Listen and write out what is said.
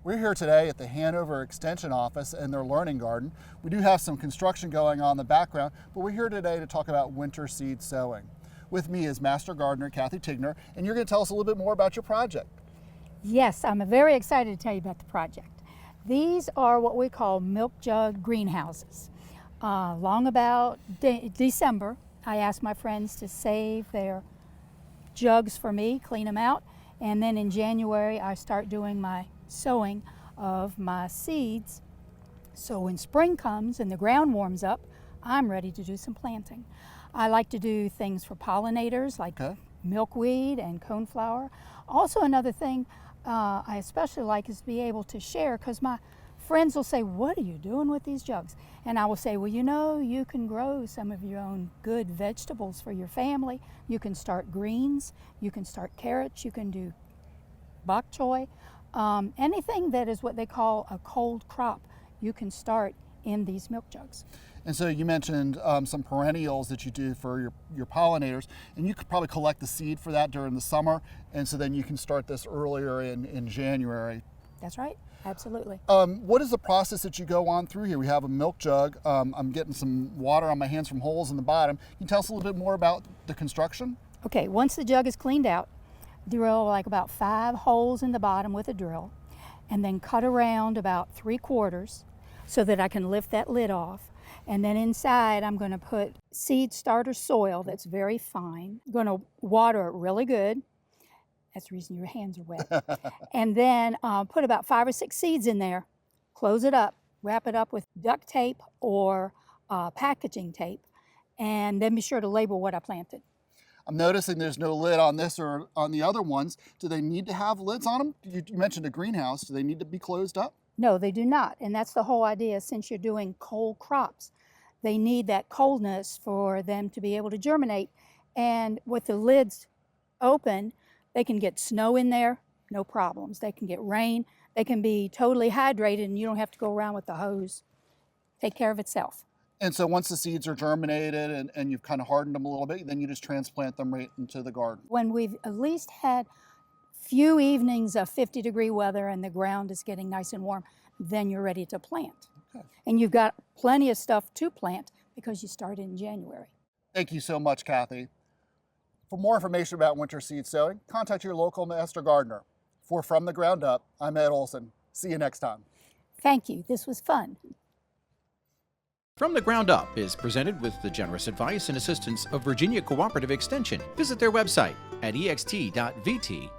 We're here today at the Hanover Extension Office in their Learning Garden. We do have some construction going on in the background, but we're here today to talk about winter seed sowing. With me is Master Gardener Kathy Tigner, and you're going to tell us a little bit more about your project. Yes, I'm very excited to tell you about the project. These are what we call milk jug greenhouses. Long about December, I asked my friends to save their jugs for me, clean them out, and then in January I start doing my sowing of my seeds. So when spring comes and the ground warms up, I'm ready to do some planting. I like to do things for pollinators like milkweed and coneflower. Also another thing I especially like is to be able to share, because my friends will say, "What are you doing with these jugs?" And I will say, well, you know, you can grow some of your own good vegetables for your family. You can start greens, you can start carrots, you can do bok choy. Anything that is what they call a cold crop, you can start in these milk jugs. And so you mentioned some perennials that you do for your pollinators, and you could probably collect the seed for that during the summer, and so then you can start this earlier in January. That's right, absolutely. What is the process that you go on through here? We have a milk jug. I'm getting some water on my hands from holes in the bottom. Can you tell us a little bit more about the construction? Okay, once the jug is cleaned out, drill like about 5 holes in the bottom with a drill, and then cut around about 3/4 so that I can lift that lid off. And then inside I'm going to put seed starter soil that's very fine. I'm going to water it really good. That's the reason your hands are wet. And then put about 5 or 6 seeds in there, close it up, wrap it up with duct tape or packaging tape, and then be sure to label what I planted. I'm noticing there's no lid on this or on the other ones. Do they need to have lids on them? You mentioned a greenhouse. Do they need to be closed up? No, they do not. And that's the whole idea. Since you're doing cold crops, they need that coldness for them to be able to germinate. And with the lids open, they can get snow in there, no problems. They can get rain. They can be totally hydrated, and you don't have to go around with the hose. Take care of itself. And so once the seeds are germinated and you've kind of hardened them a little bit, then you just transplant them right into the garden. When we've at least had few evenings of 50-degree weather and the ground is getting nice and warm, then you're ready to plant. Okay. And you've got plenty of stuff to plant because you started in January. Thank you so much, Kathy. For more information about winter seed sowing, contact your local Master Gardener. For From the Ground Up, I'm Ed Olson. See you next time. Thank you. This was fun. From the Ground Up is presented with the generous advice and assistance of Virginia Cooperative Extension. Visit their website at ext.vt.edu.